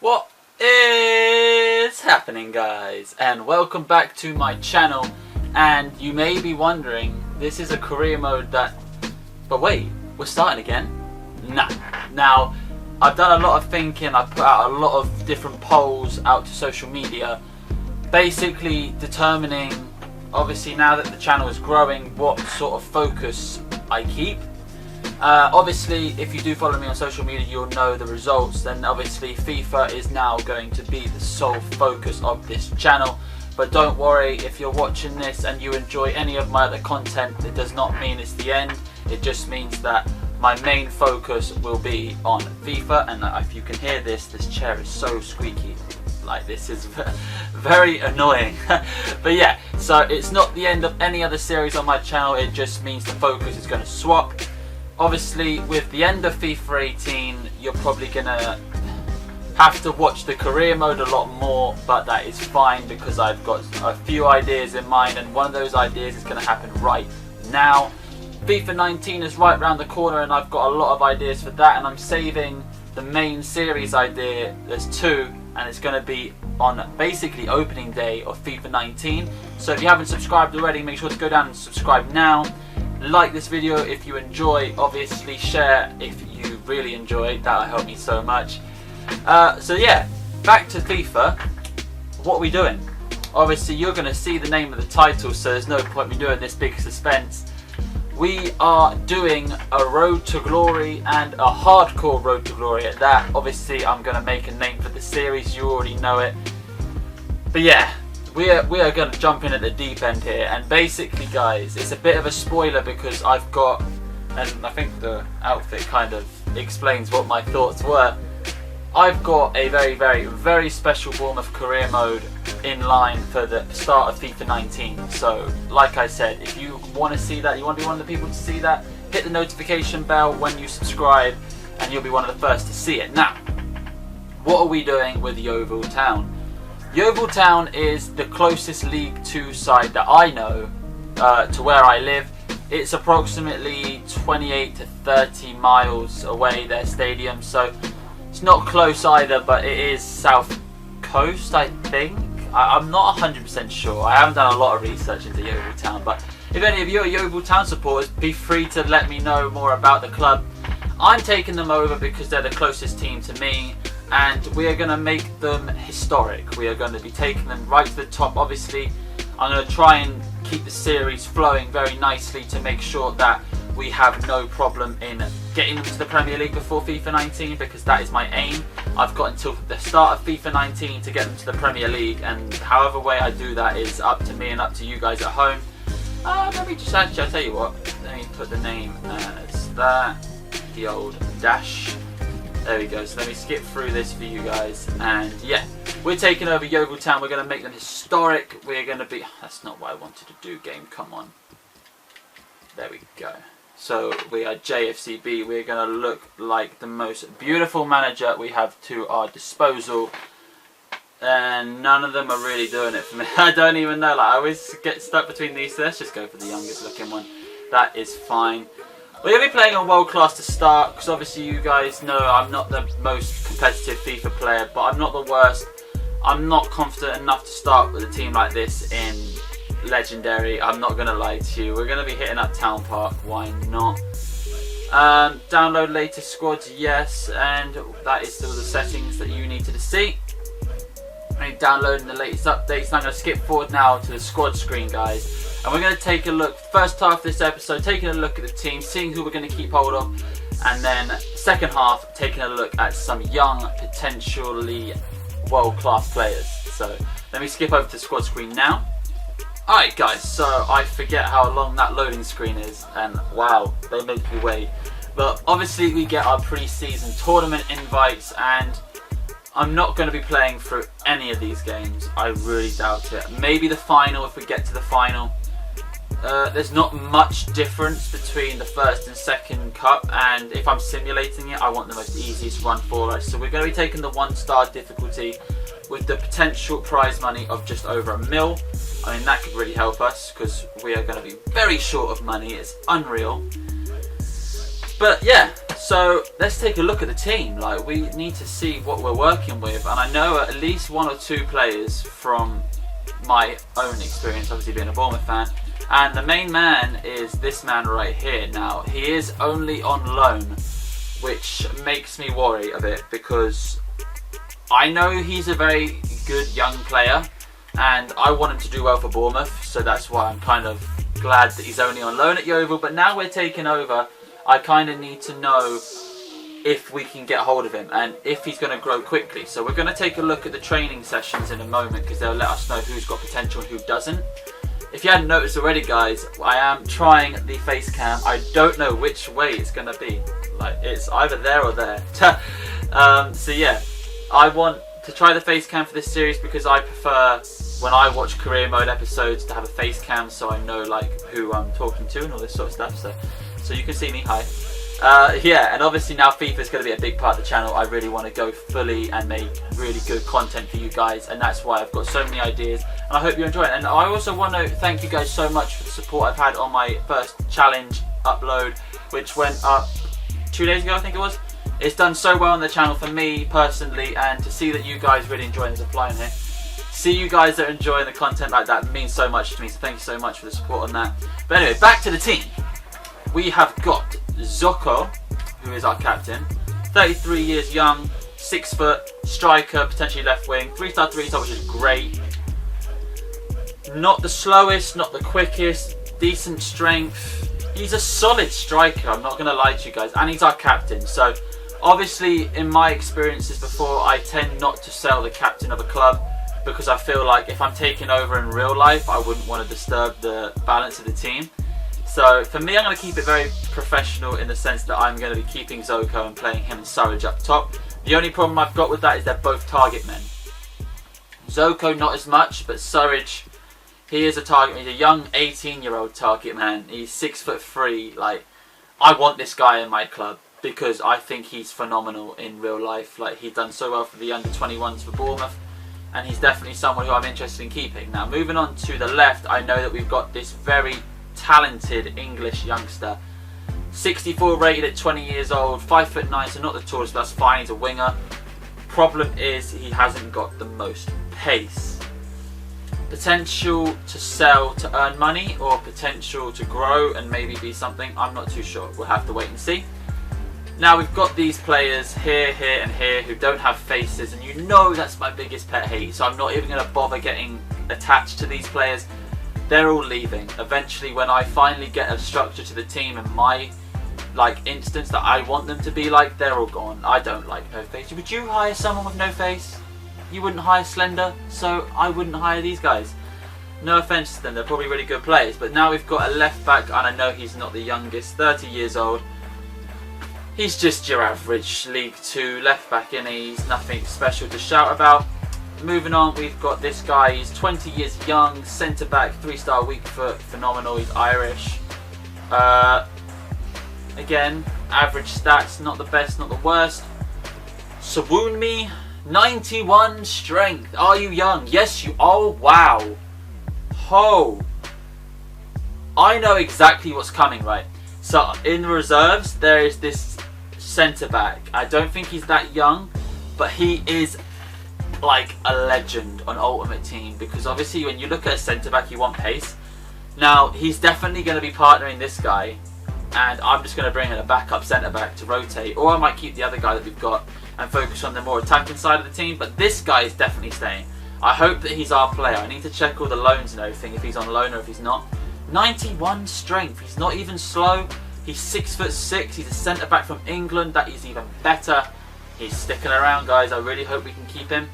What is happening, guys, and welcome back to my channel. And you may be wondering, this is a career mode but wait, we're starting again? Nah. Now, I've done a lot of thinking. I put out a lot of different polls out to social media, basically determining, obviously now that the channel is growing, what sort of focus I keep. Obviously, if you do follow me on social media, you'll know the results. Then obviously FIFA is now going to be the sole focus of this channel. But don't worry, if you're watching this and you enjoy any of my other content, it does not mean it's the end. It just means that my main focus will be on FIFA. And if you can hear this chair is so squeaky. Like, this is very annoying. But yeah, so it's not the end of any other series on my channel. It just means the focus is going to swap. Obviously, with the end of FIFA 18, you're probably going to have to watch the career mode a lot more, but that is fine because I've got a few ideas in mind, and one of those ideas is going to happen right now. FIFA 19 is right around the corner, and I've got a lot of ideas for that, and I'm saving the main series idea. There's two, and it's going to be on basically opening day of FIFA 19. So if you haven't subscribed already, make sure to go down and subscribe now. Like this video if you enjoy, obviously share if you really enjoy, that'll help me so much. So yeah, back to FIFA. What are we doing? Obviously you're going to see the name of the title, so there's no point me doing this big suspense. We are doing a Road to Glory, and a hardcore Road to Glory at that. Obviously I'm going to make a name for the series, you already know it. But yeah, we are going to jump in at the deep end here, and basically guys, it's a bit of a spoiler because I've got, and I think the outfit kind of explains what my thoughts were, I've got a very special Bournemouth career mode in line for the start of FIFA 19. So like I said, if you want to see that, you want to be one of the people to see that, hit the notification bell when you subscribe and you'll be one of the first to see it. Now, what are we doing with Yeovil Town? Yeovil Town is the closest League 2 side that I know to where I live. It's approximately 28 to 30 miles away, their stadium, so it's not close either, but it is south coast, I think. I'm not 100% sure. I haven't done a lot of research into Yeovil Town, but if any of you are Yeovil Town supporters, be free to let me know more about the club. I'm taking them over because they're the closest team to me, and we are going to make them historic. We are going to be taking them right to the top. Obviously, I'm going to try and keep the series flowing very nicely to make sure that we have no problem in getting them to the Premier League before FIFA 19, because that is my aim. I've got until the start of FIFA 19 to get them to the Premier League, and however way I do that is up to me and up to you guys at home. Let me just actually, I'll tell you what, let me put the name as that, the old dash. There we go. So let me skip through this for you guys, and yeah, we're taking over Yeovil Town. We're going to make them historic. We're going to be, that's not what I wanted to do, game, come on. There we go. So we are JayFCB. We're going to look like the most beautiful manager we have to our disposal, and none of them are really doing it for me. I don't even know, like, I always get stuck between these. Let's just go for the youngest looking one. That is fine. We're going to be playing on World Class to start, because obviously you guys know I'm not the most competitive FIFA player, but I'm not the worst. I'm not confident enough to start with a team like this in Legendary. I'm not going to lie to you. We're going to be hitting up Town Park, why not? Download latest squads, yes, and that is still the settings that you need to see. I'm downloading the latest updates, and I'm going to skip forward now to the squad screen, guys. And we're going to take a look, first half of this episode, taking a look at the team, seeing who we're going to keep hold of. And then second half, taking a look at some young, potentially world-class players. So let me skip over to the squad screen now. Alright guys, so I forget how long that loading screen is, and wow, they make me wait. But obviously we get our pre-season tournament invites, and I'm not going to be playing through any of these games. I really doubt it. Maybe the final if we get to the final. There's not much difference between the first and second cup, and if I'm simulating it, I want the most easiest run for us. So we're going to be taking the 1-star difficulty with the potential prize money of just over £1 million. I mean, that could really help us because we are going to be very short of money. It's unreal. But yeah, So let's take a look at the team. Like, we need to see what we're working with, and I know at least 1 or 2 players from my own experience, obviously being a Bournemouth fan. And the main man is this man right here. Now, he is only on loan, which makes me worry a bit, because I know he's a very good young player and I want him to do well for Bournemouth, so that's why I'm kind of glad that he's only on loan at Yeovil. But now we're taking over, I kind of need to know if we can get hold of him and if he's going to grow quickly. So we're going to take a look at the training sessions in a moment, because they'll let us know who's got potential and who doesn't. If you hadn't noticed already, guys, I am trying the face cam. I don't know which way it's going to be. Like, it's either there or there. So yeah, I want to try the face cam for this series because I prefer, when I watch career mode episodes, to have a face cam so I know like who I'm talking to and all this sort of stuff. So you can see me. Hi. Yeah, and obviously now FIFA is going to be a big part of the channel. I really want to go fully and make really good content for you guys, and that's why I've got so many ideas, and I hope you enjoy it. And I also want to thank you guys so much for the support I've had on my first challenge upload, which went up 2 days ago, I think it was. It's done so well on the channel for me personally, and to see that you guys really enjoying the flying here. See you guys that are enjoying the content like that means so much to me, so thank you so much for the support on that. But anyway, back to the team. We have got Zoko, who is our captain, 33 years young, 6 foot, striker, potentially left wing, 3-star, 3-star, which is great. Not the slowest, not the quickest, decent strength. He's a solid striker, I'm not going to lie to you guys, and he's our captain. So obviously, in my experiences before, I tend not to sell the captain of a club, because I feel like if I'm taking over in real life, I wouldn't want to disturb the balance of the team. So for me, I'm going to keep it very professional in the sense that I'm going to be keeping Zoko and playing him and Surridge up top. The only problem I've got with that is they're both target men. Zoko not as much, but Surridge, he is a target man. He's a young 18-year-old target man. He's 6'3". Like, I want this guy in my club because I think he's phenomenal in real life. Like, he's done so well for the under-21s for Bournemouth, and he's definitely someone who I'm interested in keeping. Now, moving on to the left, I know that we've got this very talented English youngster, 64 rated at 20 years old, 5'9", so not the tallest, but that's fine. He's a winger. Problem is he hasn't got the most pace. Potential to sell to earn money, or potential to grow and maybe be something, I'm not too sure. We'll have to wait and see. Now we've got these players here, here and here who don't have faces, and you know that's my biggest pet hate, so I'm not even going to bother getting attached to these players. They're all leaving. Eventually, when I finally get a structure to the team in my instance that I want them to be like, they're all gone. I don't like no face. Would you hire someone with no face? You wouldn't hire Slender, so I wouldn't hire these guys. No offense to them, they're probably really good players. But now we've got a left back, and I know he's not the youngest, 30 years old. He's just your average League 2 left back, and he's nothing special to shout about. Moving on, we've got this guy. He's 20 years young, centre back, 3-star weak foot, phenomenal. He's Irish. Again, average stats, not the best, not the worst. Sawunmi, 91 strength. Are you young? Yes, you. Oh wow. Ho. I know exactly what's coming, right? So in the reserves, there is this centre back. I don't think he's that young, but he is like a legend on Ultimate Team, because obviously when you look at a centre back, you want pace. Now he's definitely going to be partnering this guy, and I'm just going to bring in a backup centre back to rotate, or I might keep the other guy that we've got and focus on the more attacking side of the team. But this guy is definitely staying. I hope that he's our player. I need to check all the loans and everything, if he's on loan or if he's not. 91 strength. He's not even slow. He's 6'6". He's a centre back from England. That is even better. He's sticking around, guys. I really hope we can keep him.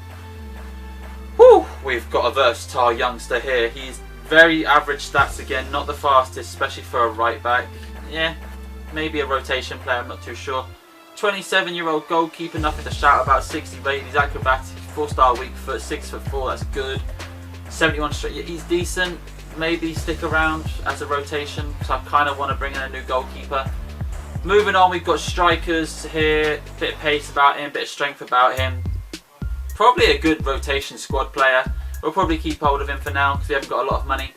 Woo! We've got a versatile youngster here. He's very average stats again, not the fastest, especially for a right back. Yeah, maybe a rotation player, I'm not too sure. 27-year-old goalkeeper, nothing to shout about. 60 rated, he's acrobatic, 4-star weak foot, 6'4", that's good. 71 straight, yeah, he's decent. Maybe stick around as a rotation, so I kind of want to bring in a new goalkeeper. Moving on, we've got strikers here, bit of pace about him, bit of strength about him. Probably a good rotation squad player. We'll probably keep hold of him for now because we haven't got a lot of money.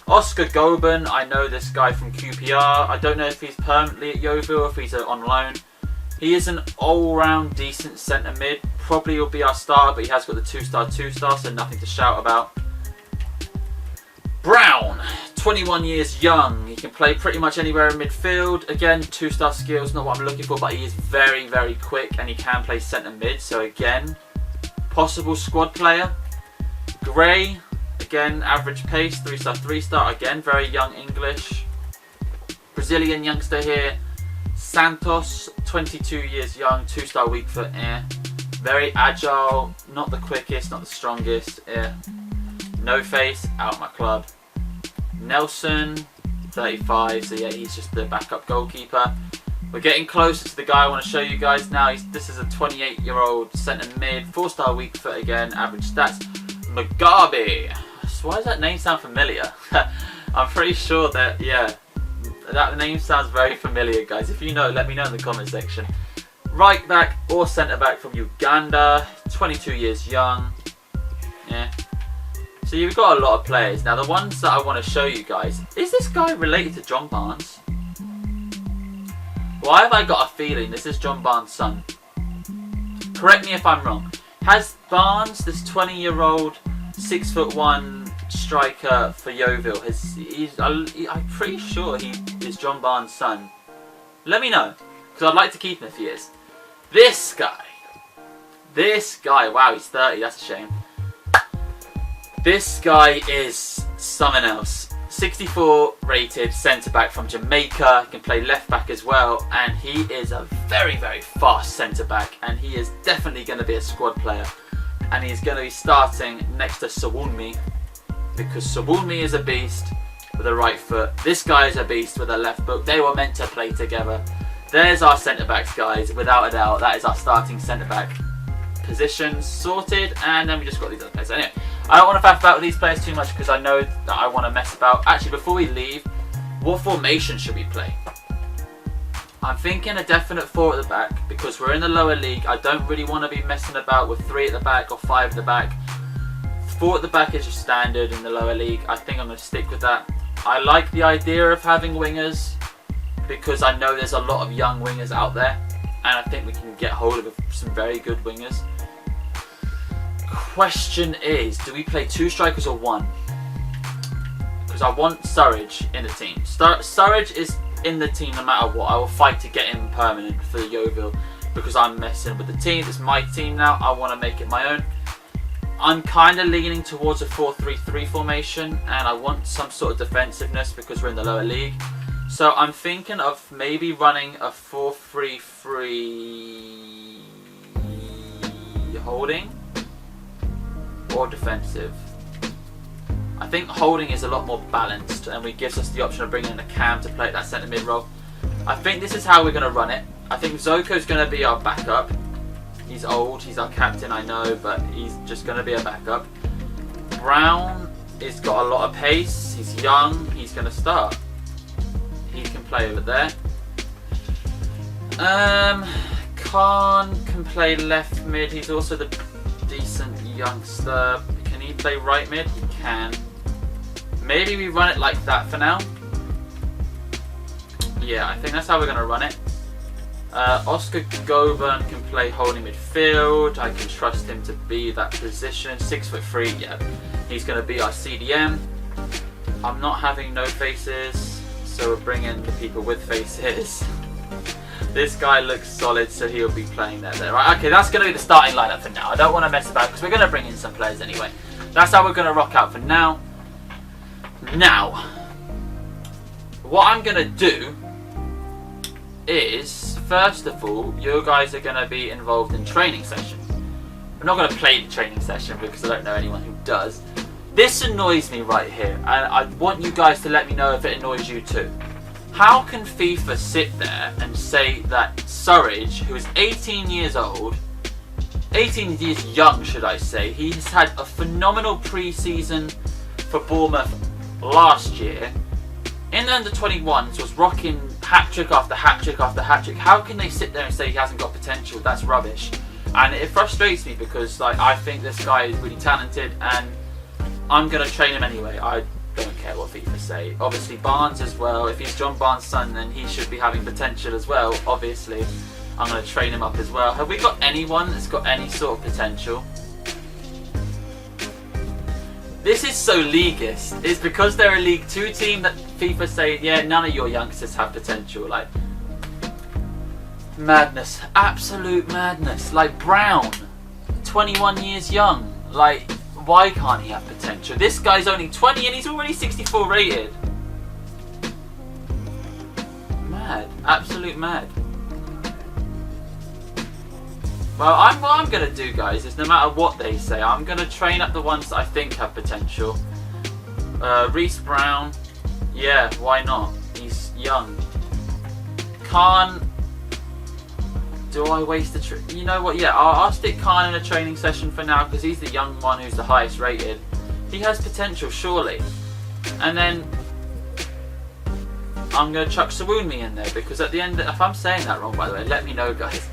Oscar Goben, I know this guy from QPR. I don't know if he's permanently at Yeovil or if he's on loan. He is an all-round decent centre mid. Probably will be our starter, but he has got the 2-star, so nothing to shout about. Brown, 21 years young. He can play pretty much anywhere in midfield. Again, 2-star skills, not what I'm looking for, but he is very, very quick and he can play centre mid. So again, possible squad player. Gray, again, average pace, 3-star, 3-star. Again, very young English. Brazilian youngster here. Santos, 22 years young, 2-star weak foot, very agile, not the quickest, not the strongest, No face, out my club. Nelson, 35, so yeah, he's just the backup goalkeeper. We're getting closer to the guy I want to show you guys now. This is a 28-year-old centre mid, 4-star weak foot again, average stats. Mugabe. So why does that name sound familiar? I'm pretty sure that, yeah, that name sounds very familiar, guys. If you know, let me know in the comment section. Right back or centre back from Uganda, 22 years young. Yeah. So you've got a lot of players. Now the ones that I want to show you guys, is this guy related to John Barnes? Why have I got a feeling this is John Barnes' son? Correct me if I'm wrong. Has Barnes, this 20-year-old, 6'1" striker for Yeovil, I'm pretty sure he is John Barnes' son. Let me know, because I'd like to keep him if he is. This guy, wow, he's 30, that's a shame. This guy is something else. 64 rated centre-back from Jamaica. He can play left-back as well, and he is a very, very fast centre-back, and he is definitely going to be a squad player. And he's going to be starting next to Sawunmi, because Sawunmi is a beast with a right foot. This guy is a beast with a left foot. They were meant to play together. There's our centre-backs, guys, without a doubt. That is our starting centre-back positions sorted, and then we just got these other players. Anyway, I don't want to faff about these players too much because I know that I want to mess about. Actually, before we leave, what formation should we play? I'm thinking a definite 4 at the back because we're in the lower league. I don't really want to be messing about with 3 at the back or 5 at the back. 4 at the back is just standard in the lower league. I think I'm going to stick with that. I like the idea of having wingers because I know there's a lot of young wingers out there, and I think we can get hold of some very good wingers. Question is, do we play 2 strikers or 1? Because I want Surridge in the team. Surridge is in the team no matter what. I will fight to get him permanent for Yeovil because I'm messing with the team. It's my team now. I want to make it my own. I'm kind of leaning towards a 4-3-3 formation, and I want some sort of defensiveness because we're in the lower league. So I'm thinking of maybe running a 4-3-3 holding or defensive. I think holding is a lot more balanced and it gives us the option of bringing in a cam to play that centre mid role. I think this is how we're going to run it. I think Zoko's going to be our backup. He's old, he's our captain, I know, but he's just going to be a backup. Brown has got a lot of pace, he's young, he's going to start. He can play over there. Khan can play left mid, he's also the decent youngster. Can he play right mid? He can. Maybe we run it like that for now. Yeah, I think that's how we're going to run it. Oscar Govan can play holding midfield. I can trust him to be that position. 6'3", yeah. He's going to be our CDM. I'm not having no faces, so we're bringing the people with faces. This guy looks solid, so he'll be playing there. Right, okay, that's going to be the starting lineup for now. I don't want to mess about because we're going to bring in some players anyway. That's how we're going to rock out for now. Now, what I'm going to do is, first of all, you guys are going to be involved in training session. I'm not going to play the training session because I don't know anyone who does. This annoys me right here, and I want you guys to let me know if it annoys you too. How can FIFA sit there and say that Surridge, who is 18 years old, 18 years young should I say, he's had a phenomenal pre-season for Bournemouth last year, in the under-21s was rocking hat-trick after hat-trick after hat-trick. How can they sit there and say he hasn't got potential? That's rubbish. And it frustrates me because I think this guy is really talented and I'm going to train him anyway. I don't care what FIFA say. Obviously Barnes as well. If he's John Barnes' son, then he should be having potential as well, obviously. I'm going to train him up as well. Have we got anyone that's got any sort of potential? This is so leaguist. It's because they're a League 2 team that FIFA say, yeah, none of your youngsters have potential. Like, madness. Absolute madness. Like, Brown, 21 years young. Like, why can't he have potential? This guy's only 20 and he's already 64 rated. Mad. Absolute mad. Well, what I'm going to do, guys, is no matter what they say, I'm going to train up the ones that I think have potential. Reece Brown, yeah, why not? He's young. Khan, do I waste the you know what, yeah, I'll stick Khan in a training session for now, because he's the young one who's the highest rated. He has potential, surely. And then I'm going to chuck Sawunmi in there, because at the end, if I'm saying that wrong, by the way, let me know, guys.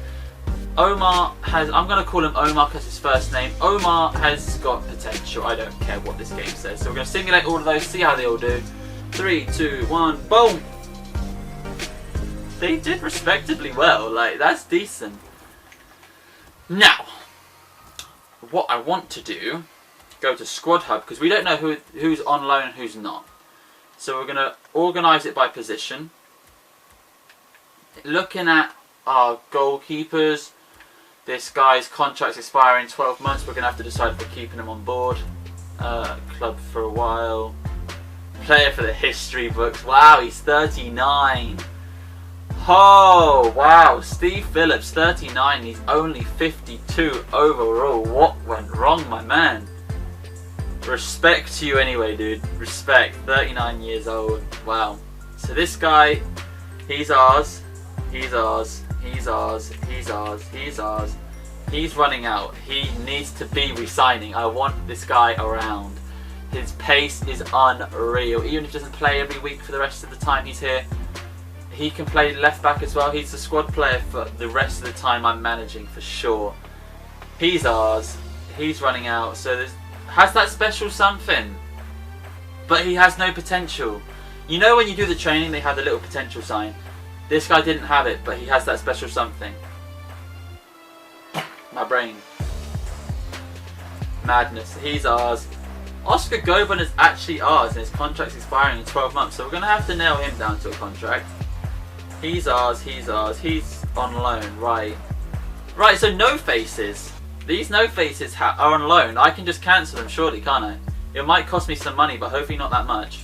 Omar has, I'm going to call him Omar because his first name. Omar has got potential. I don't care what this game says. So we're going to simulate all of those, see how they all do. 3, 2, 1, boom! They did respectably well. Like, that's decent. Now, what I want to do, go to Squad Hub, because we don't know who's on loan and who's not. So we're going to organise it by position. Looking at our goalkeepers. This guy's contract's expiring in 12 months. We're going to have to decide if we're keeping him on board. Club for a while. Player for the history books. Wow, he's 39. Oh, wow. Steve Phillips, 39. He's only 52 overall. What went wrong, my man? Respect to you anyway, dude. Respect. 39 years old. Wow. So this guy, he's ours. He's ours. He's ours, he's ours, he's ours. He's running out. He needs to be resigning. I want this guy around. His pace is unreal. Even if he doesn't play every week for the rest of the time he's here, he can play left back as well. He's the squad player for the rest of the time I'm managing for sure. He's ours. He's running out. So has that special something, but he has no potential. You know when you do the training they have the little potential sign. This guy didn't have it, but he has that special something. My brain. Madness. He's ours. Oscar Goban is actually ours, and his contract's expiring in 12 months, so we're going to have to nail him down to a contract. He's ours, he's ours, he's on loan, right. Right, so no faces. These no faces are on loan. I can just cancel them, surely, can't I? It might cost me some money, but hopefully not that much.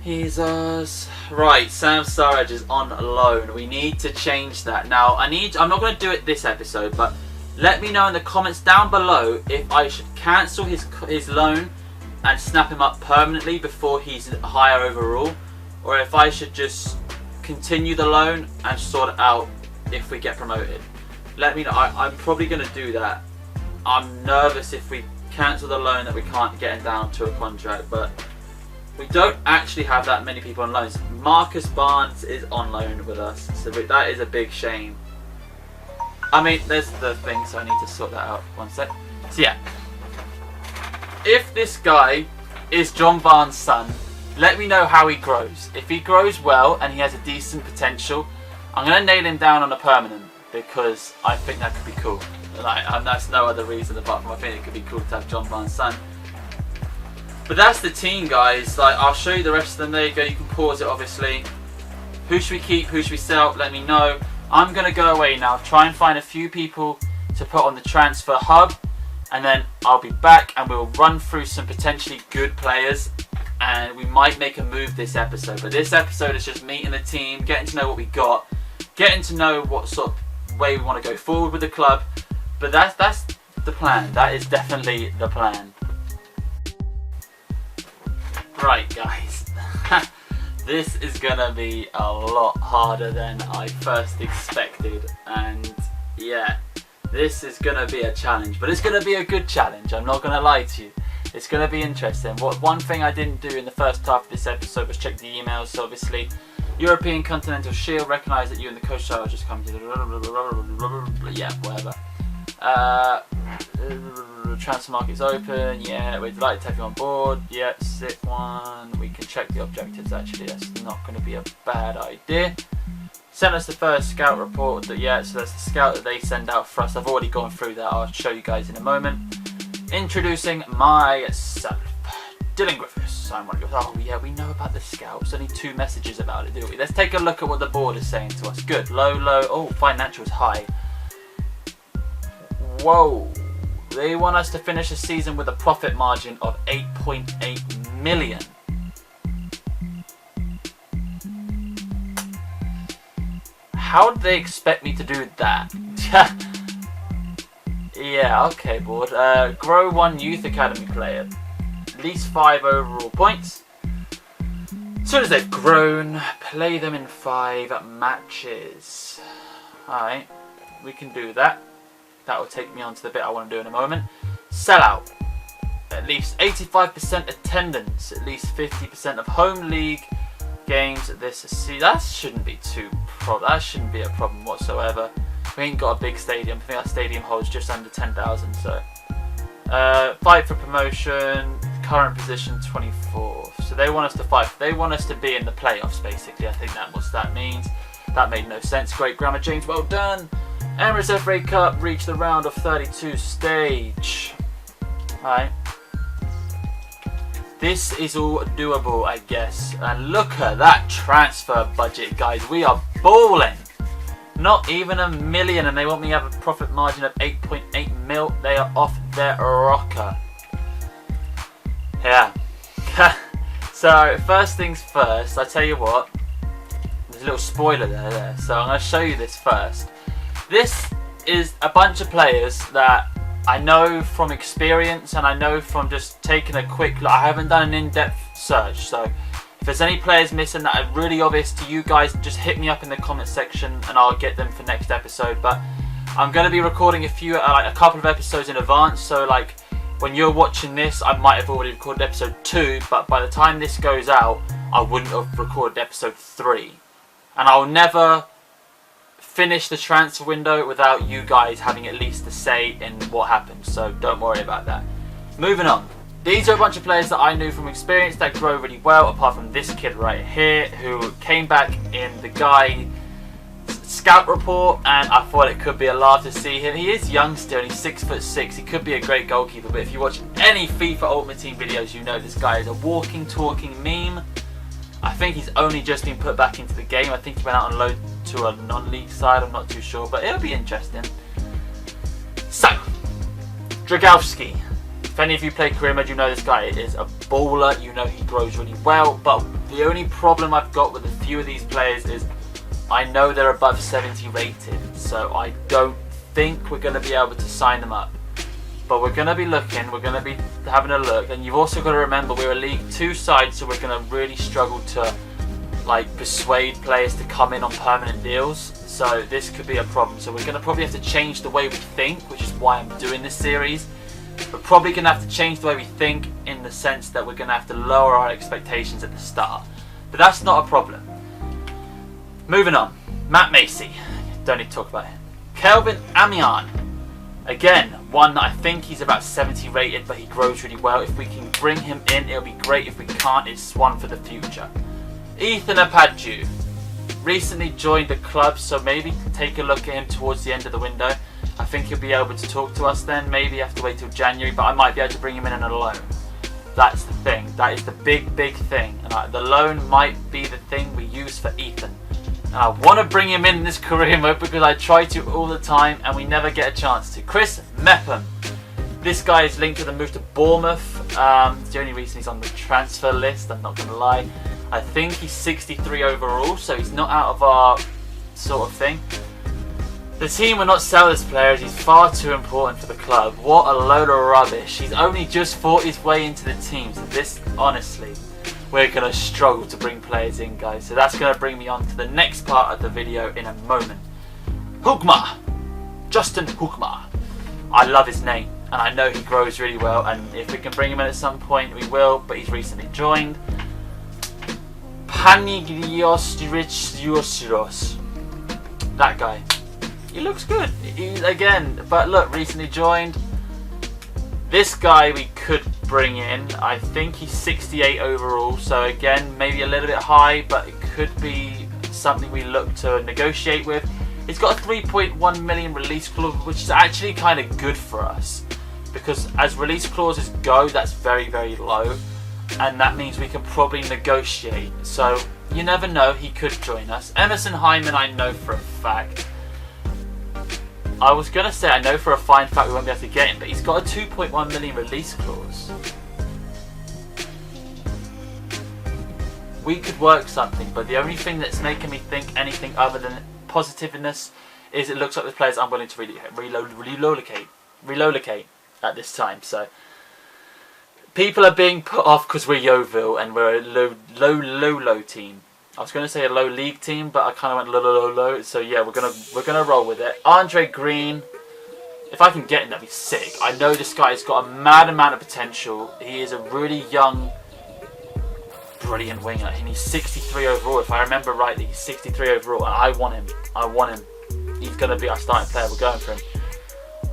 He's ours. Right, Sam Saraj is on loan. We need to change that. Now, I'm not going to do it this episode, but let me know in the comments down below if I should cancel his loan and snap him up permanently before he's higher overall, or if I should just continue the loan and sort it out if we get promoted. Let me know. I'm probably going to do that. I'm nervous if we cancel the loan that we can't get him down to a contract, but we don't actually have that many people on loans. Marcus Barnes is on loan with us, so that is a big shame. I mean, there's the thing, so I need to sort that out. One sec. So yeah, if this guy is John Barnes' son, let me know how he grows. If he grows well and he has a decent potential, I'm going to nail him down on a permanent, because I think that could be cool. And that's no other reason apart from I think it could be cool to have John Barnes' son. But that's the team, guys. Like, I'll show you the rest of them. There you go. You can pause it, obviously. Who should we keep? Who should we sell? Let me know. I'm going to go away now. Try and find a few people to put on the transfer hub. And then I'll be back and we'll run through some potentially good players. And we might make a move this episode. But this episode is just meeting the team, getting to know what we got, getting to know what sort of way we want to go forward with the club. But that's the plan. That is definitely the plan. Right, guys, this is gonna be a lot harder than I first expected, and yeah, this is gonna be a challenge, but it's gonna be a good challenge. I'm not gonna lie to you. It's gonna be interesting. One thing I didn't do in the first half of this episode was check the emails. So obviously, European Continental Shield recognised that you and the coach are just coming to yeah, whatever. Transfer market's open. Yeah, we'd like to have you on board. Yeah, sit one. We can check the objectives actually. That's not going to be a bad idea. sent us the first scout report. So that's the scout that they send out for us. I've already gone through that. I'll show you guys in a moment. Introducing myself, Dylan Griffiths. I'm one of yours. Oh yeah, we know about the scouts. Only 2 messages about it, do we? Let's take a look at what the board is saying to us. Good. Low, low. Oh, financials high. Whoa. They want us to finish the season with a profit margin of 8.8 million. How do they expect me to do that? Yeah, okay, board. Grow 1 youth academy player. At least 5 overall points. As soon as they've grown, play them in 5 matches. Alright, we can do that. That will take me on to the bit I want to do in a moment. Sellout. At least 85% attendance. At least 50% of home league games this season. That shouldn't be that shouldn't be a problem whatsoever. We ain't got a big stadium. I think our stadium holds just under 10,000. So, fight for promotion. Current position 24th. So they want us to fight. They want us to be in the playoffs. Basically, I think that's what that means. That made no sense. Great grammar, James. Well done. Emirates FA Cup reached the round of 32 stage. Alright. This is all doable, I guess. And look at that transfer budget, guys. We are balling. Not even $1 million, and they want me to have a profit margin of 8.8 mil. They are off their rocker. Yeah. So, first things first, I tell you what. There's a little spoiler there. So, I'm going to show you this first. This is a bunch of players that I know from experience, and I know from just taking a quick look. I haven't done an in-depth search, so if there's any players missing that are really obvious to you guys, just hit me up in the comment section and I'll get them for next episode. But I'm going to be recording a couple of episodes in advance, so like when you're watching this, I might have already recorded episode 2, but by the time this goes out, I wouldn't have recorded episode 3. And I'll never finish the transfer window without you guys having at least a say in what happens, so don't worry about that. Moving on. These are a bunch of players that I knew from experience that grow really well, apart from this kid right here who came back in the guy scout report, and I thought it could be a laugh to see him. He is young still, and he's 6'6". He could be a great goalkeeper, but if you watch any FIFA Ultimate Team videos, you know this guy is a walking, talking meme. I think he's only just been put back into the game. I think he went out on loan to a non-league side, I'm not too sure, but it'll be interesting. So, Dragowski. If any of you play career mode, you know this guy is a baller. You know he grows really well, but the only problem I've got with a few of these players is I know they're above 70 rated, so I don't think we're going to be able to sign them up. But we're going to be looking, we're going to be having a look, and you've also got to remember we're a League 2 side, so we're going to really struggle to like persuade players to come in on permanent deals, so this could be a problem. So we're going to probably have to change the way we think, which is why I'm doing this series. We're probably going to have to change the way we think in the sense that we're going to have to lower our expectations at the start, but that's not a problem. Moving on, Matt Macy, don't need to talk about him. Kelvin Amian, again, one that I think he's about 70 rated, but he grows really well. If we can bring him in, it'll be great. If we can't, it's one for the future. Ethan Apadju recently joined the club, so maybe take a look at him towards the end of the window. I think he'll be able to talk to us then. Maybe have to wait till January, but I might be able to bring him in on a loan. That's the thing. That is the big thing. And the loan might be the thing we use for Ethan. And I want to bring him in this career mode because I try to all the time and we never get a chance to. Chris Mepham. This guy is linked to the move to Bournemouth. It's the only reason he's on the transfer list, I'm not going to lie. I think he's 63 overall, so he's not out of our sort of thing. The team will not sell this player as he's far too important for the club. What a load of rubbish. He's only just fought his way into the team, so this, honestly, we're going to struggle to bring players in, guys. So that's going to bring me on to the next part of the video in a moment. Hoogma. Justin Hoogma. I love his name, and I know he grows really well, and if we can bring him in at some point, we will, but he's recently joined. Panigrios Diosiros. That guy. He looks good. Again, but look, recently joined. This guy we could bring in. I think he's 68 overall, so again, maybe a little bit high, but it could be something we look to negotiate with. He's got a 3.1 million release clause, which is actually kind of good for us, because as release clauses go, that's very, very low, and that means we can probably negotiate. So you never know, he could join us. Emerson Hyman, I know for a fact. I was going to say I know for a fine fact we won't be able to get him, but he's got a 2.1 million release clause. We could work something, but the only thing that's making me think anything other than positiveness is it looks like the player's unwilling to relocate at this time. So people are being put off because we're Yeovil and we're a low team. I was going to say a low league team, but I kind of went low. So yeah, we're gonna roll with it. Andre Green, if I can get him, that'd be sick. I know this guy's got a mad amount of potential. He is a really young, brilliant winger, and he's 63 overall. If I remember rightly, he's 63 overall, and I want him. He's going to be our starting player. We're going for him.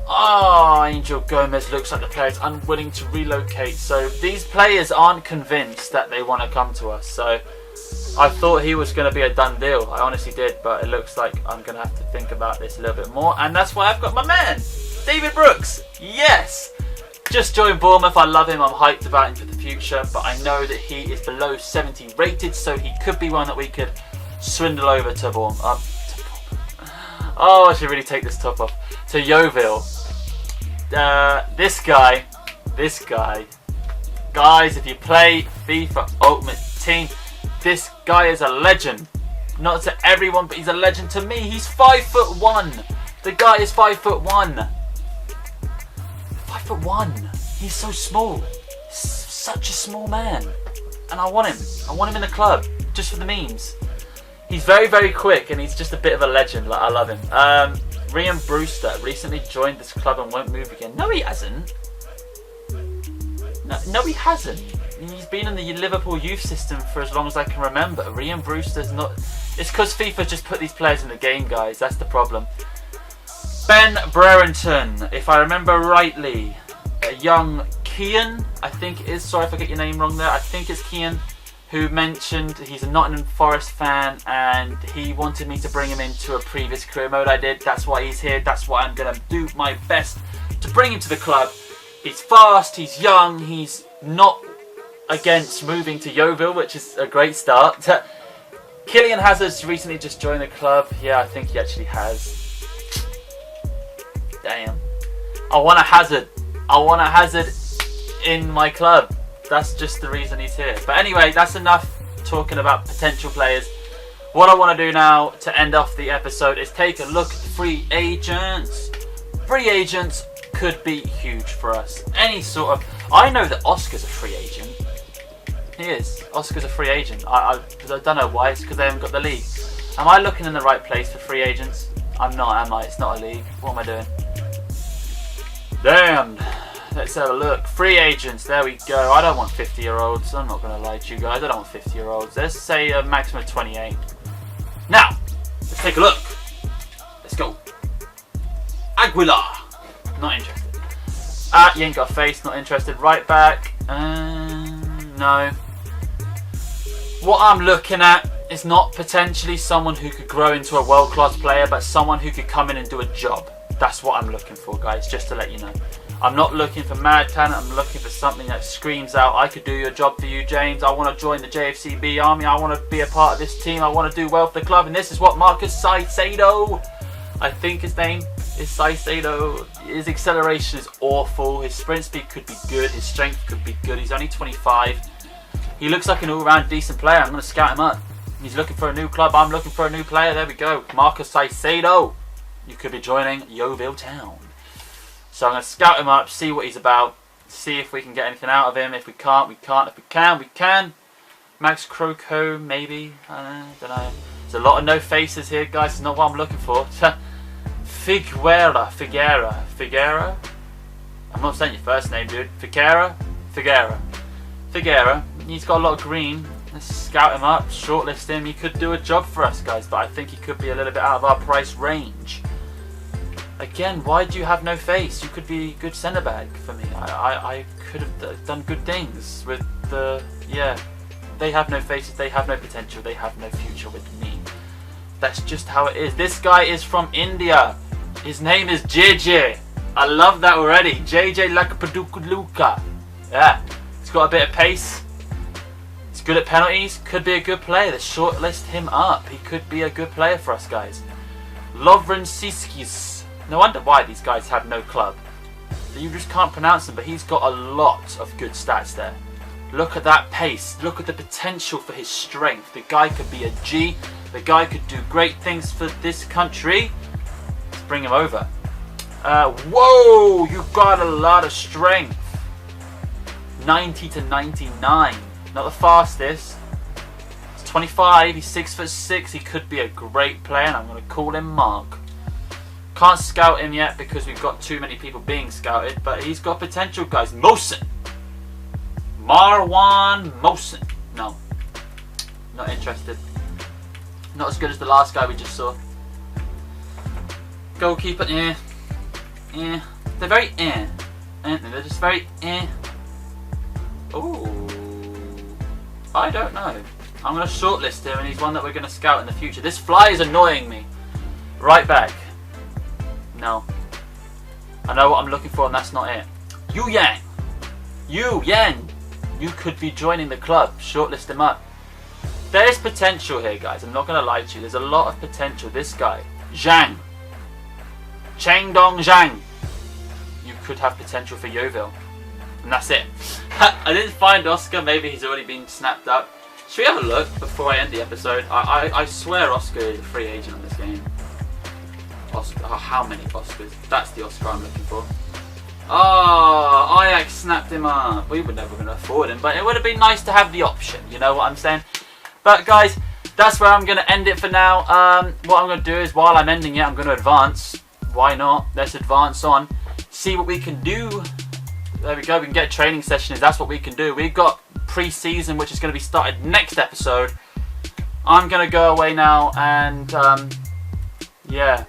Oh, Angel Gomez looks like the player is unwilling to relocate. So these players aren't convinced that they want to come to us. So I thought he was going to be a done deal. I honestly did, but it looks like I'm going to have to think about this a little bit more. And that's why I've got my man, David Brooks. Yes! Just joined Bournemouth. I love him. I'm hyped about him for the future, but I know that he is below 70 rated, so he could be one that we could swindle over to Bournemouth. Oh, I should really take this top off. To Yeovil. This guy. Guys, if you play FIFA Ultimate Team, this guy is a legend. Not to everyone, but he's a legend to me. He's 5'1". The guy is 5'1". 5'1". He's so small. Such a small man. And I want him. I want him in the club. Just for the memes. He's very, very quick, and he's just a bit of a legend. Like, I love him. Ryan Brewster recently joined this club and won't move again. No, he hasn't. No, he hasn't. He's been in the Liverpool youth system for as long as I can remember. Ryan Brewster's not... It's because FIFA just put these players in the game, guys. That's the problem. Ben Brereton, if I remember rightly. A young Kian, I think it is. Sorry if I get your name wrong there. I think it's Kian, who mentioned he's a Nottingham Forest fan and he wanted me to bring him into a previous career mode I did. That's why he's here. That's why I'm going to do my best to bring him to the club. He's fast, he's young, he's not against moving to Yeovil, which is a great start. Kylian Hazard's recently just joined the club. Yeah, I think he actually has. Damn. I want a Hazard in my club. That's just the reason he's here. But anyway, that's enough talking about potential players. What I want to do now to end off the episode is take a look at the free agents. Free agents could be huge for us. Any sort of... I know that Oscar's a free agent. He is. Oscar's a free agent. I don't know why. It's because they haven't got the league. Am I looking in the right place for free agents? I'm not, am I? It's not a league. What am I doing? Damn. Let's have a look. Free agents. There we go. I don't want 50-year-olds. I'm not going to lie to you guys. I don't want 50-year-olds. Let's say a maximum of 28. Now, let's take a look. Let's go. Aguilar. Not interested. You ain't got a face. Not interested. Right back. No. What I'm looking at is not potentially someone who could grow into a world-class player, but someone who could come in and do a job. That's what I'm looking for, guys, just to let you know. I'm not looking for mad talent. I'm looking for something that screams out, I could do your job for you, James. I want to join the JayFCB army. I want to be a part of this team. I want to do well for the club. And this is what Marcus Caicedo, I think his name is Caicedo. His acceleration is awful. His sprint speed could be good. His strength could be good. He's only 25. He looks like an all-round decent player. I'm going to scout him up. He's looking for a new club. I'm looking for a new player. There we go. Marcus Caicedo. You could be joining Yeovil Town. So I'm going to scout him up, see what he's about, see if we can get anything out of him. If we can't, we can't. If we can, we can. Max Croco, maybe. I don't know. There's a lot of no faces here, guys. It's not what I'm looking for. Figuera. I'm not saying your first name, dude. Figuera. He's got a lot of green. Let's scout him up, shortlist him. He could do a job for us, guys, but I think he could be a little bit out of our price range. Again, why do you have no face? You could be a good centre back for me. I could have done good things with the... Yeah, they have no faces, they have no potential, they have no future with me. That's just how it is. This guy is from India. His name is JJ. I love that already. JJ Lakapadukaluka. Yeah. He's got a bit of pace. He's good at penalties. Could be a good player. Let's shortlist him up. He could be a good player for us, guys. Lovren Siskis. No wonder why these guys have no club. You just can't pronounce them, but he's got a lot of good stats there. Look at that pace. Look at the potential for his strength. The guy could be a G. The guy could do great things for this country. Let's bring him over. Whoa, you got a lot of strength. 90 to 99. Not the fastest. He's 25. He's 6'6". He could be a great player, and I'm going to call him Mark. Can't scout him yet because we've got too many people being scouted, but he's got potential, guys. Mosen. Marwan Mosen. No. Not interested. Not as good as the last guy we just saw. Goalkeeper, eh. They're very aren't they? They're just very Ooh. I don't know. I'm going to shortlist him, and he's one that we're going to scout in the future. This fly is annoying me. Right back. No. I know what I'm looking for, and that's not it. Yu Yang. Yu Yang. You could be joining the club. Shortlist him up. There is potential here, guys. I'm not going to lie to you. There's a lot of potential. This guy. Zhang. Cheng Dong Zhang. You could have potential for Yeovil. And that's it. I didn't find Oscar. Maybe he's already been snapped up. Should we have a look before I end the episode? I swear Oscar is a free agent on this game. Oscar, oh, how many Oscars? That's the Oscar I'm looking for. Oh, Ajax snapped him up. We were never going to afford him, but it would have been nice to have the option. You know what I'm saying? But guys, that's where I'm going to end it for now. What I'm going to do is, while I'm ending it, I'm going to advance. Why not? Let's advance on. See what we can do. There we go. We can get a training session if that's what we can do. We've got pre-season, which is going to be started next episode. I'm going to go away now and, yeah,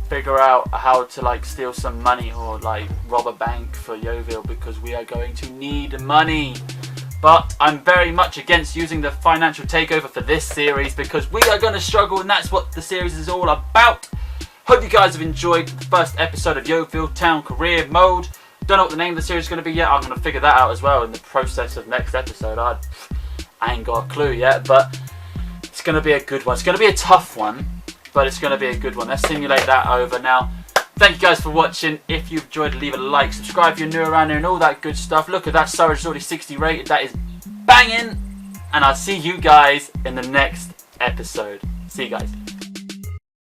figure out how to like steal some money or like rob a bank for Yeovil, because we are going to need money. But I'm very much against using the financial takeover for this series, because we are going to struggle, and that's what the series is all about. Hope you guys have enjoyed the first episode of Yeovil Town Career Mode. Don't know what the name of the series is going to be yet. I'm going to figure that out as well in the process of next episode. I ain't got a clue yet, but it's going to be a good one. It's going to be a tough one, but it's going to be a good one. Let's simulate that over now. Thank you guys for watching. If you've enjoyed, leave a like, subscribe if you're new around here, and all that good stuff. Look at that, Surridge is already 60 rated. That is banging. And I'll see you guys in the next episode. See you guys.